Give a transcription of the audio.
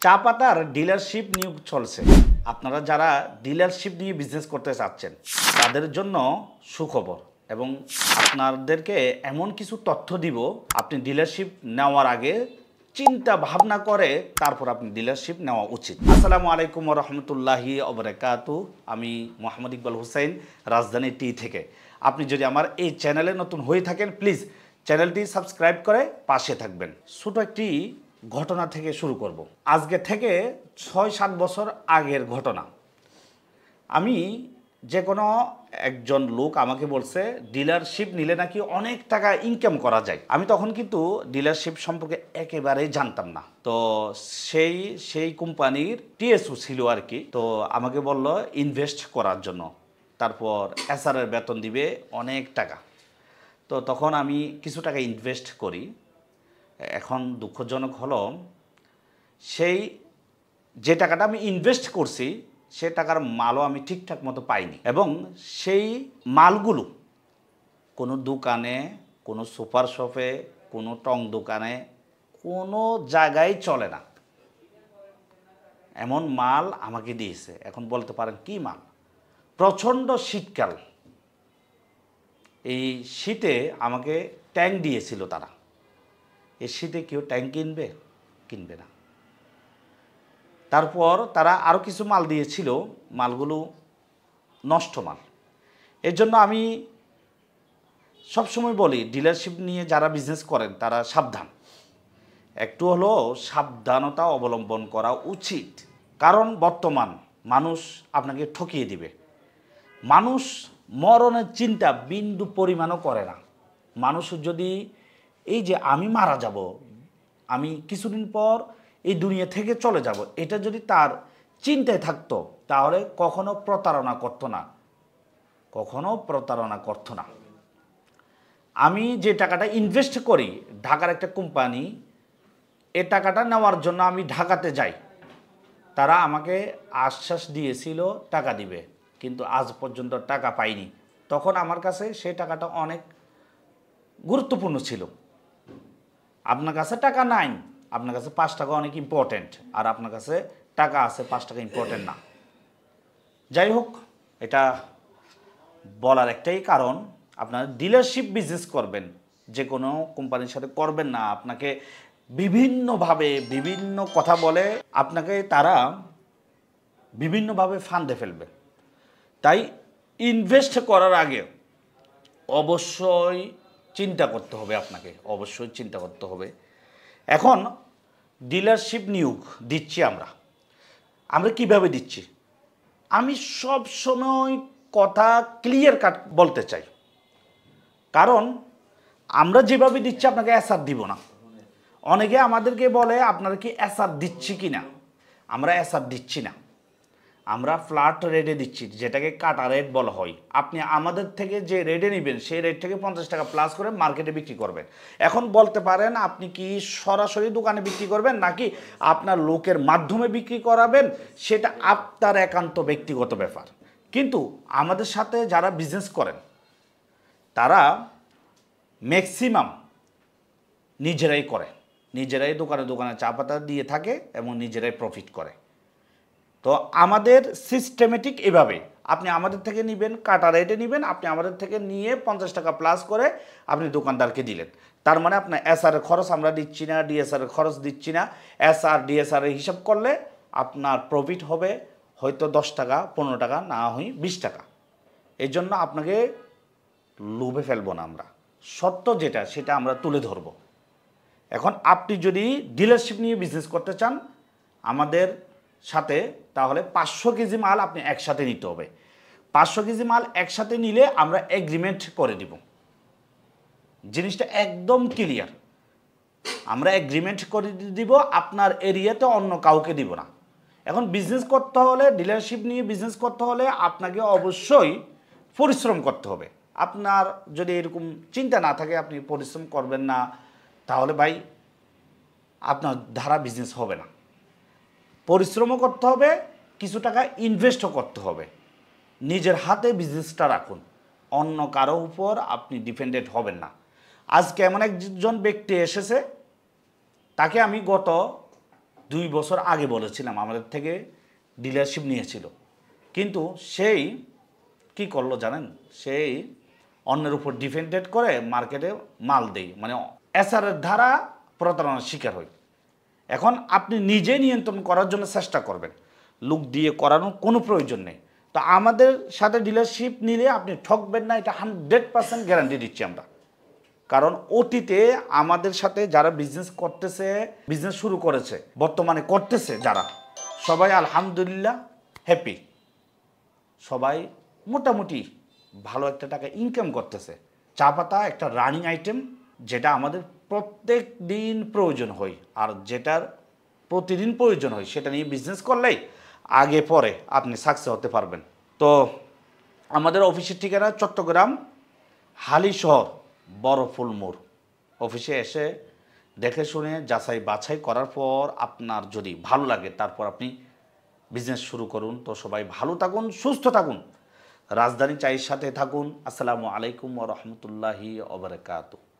চা পাতার ডিলারশিপ নিয়োগ চলছে। আপনারা যারা ডিলারশিপ নিয়ে বিজনেস করতে চাচ্ছেন তাদের জন্য সুখবর, এবং আপনাদেরকে এমন কিছু তথ্য দিব আপনি ডিলারশিপ নেওয়ার আগে চিন্তা ভাবনা করে তারপর আপনি ডিলারশিপ নেওয়া উচিত। আসসালামু আলাইকুম ওয়া রাহমাতুল্লাহি ওয়া বারাকাতুহু। আমি মোহাম্মদ ইকবাল হোসেন, রাজধানী টি থেকে। আপনি যদি আমার এই চ্যানেলে নতুন হয়ে থাকেন প্লিজ চ্যানেলটি সাবস্ক্রাইব করে পাশে থাকবেন। ছোট একটি ঘটনা থেকে শুরু করব। আজকে থেকে ৬-৭ বছর আগের ঘটনা। আমি যে কোনো একজন লোক আমাকে বলছে ডিলারশিপ নিলে নাকি অনেক টাকা ইনকাম করা যায়। আমি তখন কিন্তু ডিলারশিপ সম্পর্কে একেবারেই জানতাম না। তো সেই কোম্পানির টিএসও ছিল আর কি। তো আমাকে বলল ইনভেস্ট করার জন্য, তারপর এসআরের বেতন দিবে অনেক টাকা। তো তখন আমি কিছু টাকা ইনভেস্ট করি। এখন দুঃখজনক হলো সেই যে টাকাটা আমি ইনভেস্ট করছি সে টাকার মালও আমি ঠিকঠাক মতো পাইনি, এবং সেই মালগুলো কোনো দোকানে, কোনো সুপার শপে, কোনো টং দোকানে কোনো জায়গায় চলে না। এমন মাল আমাকে দিয়েছে। এখন বলতে পারেন কি মাল? প্রচণ্ড শীতকাল, এই শীতে আমাকে ট্যাঙ্ক দিয়েছিল তারা। এই শীতে কেউ ট্যাঙ্ক কিনবে না। তারপর তারা আরও কিছু মাল দিয়েছিল, মালগুলো নষ্ট মাল। এর জন্য আমি সবসময় বলি ডিলারশিপ নিয়ে যারা বিজনেস করেন তারা সাবধান, একটু হলেও সাবধানতা অবলম্বন করা উচিত। কারণ বর্তমান মানুষ আপনাকে ঠকিয়ে দিবে। মানুষ মরণের চিন্তা বিন্দু পরিমাণও করে না। মানুষ যদি এই যে আমি মারা যাব, আমি কিছুদিন পর এই দুনিয়া থেকে চলে যাব, এটা যদি তার চিন্তায় থাকতো তাহলে কখনো প্রতারণা করতো না। আমি যে টাকাটা ইনভেস্ট করি ঢাকার একটা কোম্পানি, এ টাকাটা নেওয়ার জন্য আমি ঢাকাতে যাই। তারা আমাকে আশ্বাস দিয়েছিল টাকা দিবে, কিন্তু আজ পর্যন্ত টাকা পাইনি। তখন আমার কাছে সেই টাকাটা অনেক গুরুত্বপূর্ণ ছিল। আপনার কাছে টাকা নাই, আপনার কাছে 5 টাকা অনেক ইম্পর্টেন্ট, আর আপনার কাছে টাকা আছে 5 টাকা ইম্পর্টেন্ট না। যাই হোক, এটা বলার একটাই কারণ, আপনার ডিলারশিপ বিজনেস করবেন যে কোনো কোম্পানির সাথে করবেন না। আপনাকে বিভিন্নভাবে বিভিন্ন কথা বলে আপনাকে তারা বিভিন্নভাবে ফাঁদে ফেলবে। তাই ইনভেস্ট করার আগে অবশ্যই চিন্তা করতে হবে, আপনাকে অবশ্যই চিন্তা করতে হবে। এখন ডিলারশিপ নিয়োগ দিচ্ছি আমরা কিভাবে দিচ্ছি? আমি সব সময় কথা ক্লিয়ার কাট বলতে চাই, কারণ আমরা যেভাবে দিচ্ছি আপনাকে এসআর দিব না। অনেকে আমাদেরকে বলে আপনারা কি এসআর দিচ্ছি কি না? আমরা এসআর দিচ্ছি না, আমরা ফ্ল্যাট রেটে দিচ্ছি, যেটাকে কাটা রেট বলা হয়। আপনি আমাদের থেকে যে রেটে নেবেন সেই রেট থেকে 50 টাকা প্লাস করে মার্কেটে বিক্রি করবেন। এখন বলতে পারেন আপনি কি সরাসরি দোকানে বিক্রি করবেন নাকি আপনার লোকের মাধ্যমে বিক্রি করাবেন, সেটা আপনার একান্ত ব্যক্তিগত ব্যাপার। কিন্তু আমাদের সাথে যারা বিজনেস করেন তারা ম্যাক্সিমাম নিজেরাই দোকানে চা পাতা দিয়ে থাকে এবং নিজেরাই প্রফিট করে। তো আমাদের সিস্টেমেটিক এভাবে, আপনি আমাদের থেকে নেবেন, কাটা রেটে নেবেন, আপনি আমাদের থেকে নিয়ে 50 টাকা প্লাস করে আপনি দোকানদারকে দিলেন। তার মানে আপনার এসআর এর খরচ আমরা দিচ্ছি না, ডিএসআর এর খরচ দিচ্ছি না। এসআর ডিএসআর এর হিসাব করলে আপনার প্রফিট হবে হয়তো 10 টাকা, 15 টাকা, না হয় 20 টাকা। এই জন্য আপনাকে লোভে ফেলবো না আমরা, সত্য যেটা সেটা আমরা তুলে ধরবো। এখন আপনি যদি ডিলারশিপ নিয়ে বিজনেস করতে চান আমাদের সাথে, তাহলে 500 কেজি মাল আপনি একসাথে নিতে হবে। 500 কেজি মাল একসাথে নিলে আমরা এগ্রিমেন্ট করে দিব। জিনিসটা একদম ক্লিয়ার, আমরা এগ্রিমেন্ট করে দিব, আপনার এরিয়াতে অন্য কাউকে দিব না। এখন বিজনেস করতে হলে, ডিলারশিপ নিয়ে বিজনেস করতে হলে আপনাকে অবশ্যই পরিশ্রম করতে হবে। আপনার যদি এরকম চিন্তা না থাকে আপনি পরিশ্রম করবেন না, তাহলে ভাই আপনার ধারা বিজনেস হবে না। পরিশ্রমও করতে হবে, কিছু টাকা ইনভেস্টও করতে হবে। নিজের হাতে বিজনেসটা রাখুন, অন্য কারো উপর আপনি ডিপেন্ডেন্ট হবেন না। আজকে এমন একজন ব্যক্তি এসেছে, তাকে আমি গত 2 বছর আগে বলেছিলাম, আমাদের থেকে ডিলারশিপ নিয়েছিল, কিন্তু সেই কি করলো জানেন, সেই অন্যের উপর ডিপেন্ডেন্ট করে মার্কেটে মাল দেয়, মানে এসআরের দ্বারা প্রতারণার শিকার হয়। এখন আপনি নিজে নিয়ন্ত্রণ করার জন্য চেষ্টা করবেন, লোক দিয়ে করানোর কোনো প্রয়োজন নেই। তো আমাদের সাথে ডিলারশিপ নিলে আপনি ঠকবেন না, এটা 100% গ্যারান্টি দিচ্ছি আমরা। কারণ অতীতে আমাদের সাথে যারা বিজনেস করতেছে, বিজনেস শুরু করেছে, বর্তমানে করতেছে যারা, সবাই আলহামদুলিল্লাহ হ্যাপি, সবাই মোটামুটি ভালো একটা টাকা ইনকাম করতেছে। চা পাতা একটা রানিং আইটেম, যেটা আমাদের প্রত্যেক দিন প্রয়োজন হয়, আর যেটার প্রতিদিন প্রয়োজন হয়, সেটা নিয়ে বিজনেস করলেই আগে পরে আপনি সাকসেস হতে পারবেন। তো আমাদের অফিসের ঠিকানা চট্টগ্রাম হালিশহর বড়ফুল মোড়। অফিসে এসে দেখে শুনে যাচাই বাছাই করার পর আপনার যদি ভালো লাগে, তারপর আপনি বিজনেস শুরু করুন। তো সবাই ভালো থাকুন, সুস্থ থাকুন, রাজধানী চায়ের সাথে থাকুন। আসসালামু আলাইকুম ওয়া রাহমাতুল্লাহি ওয়া বারাকাতুহু।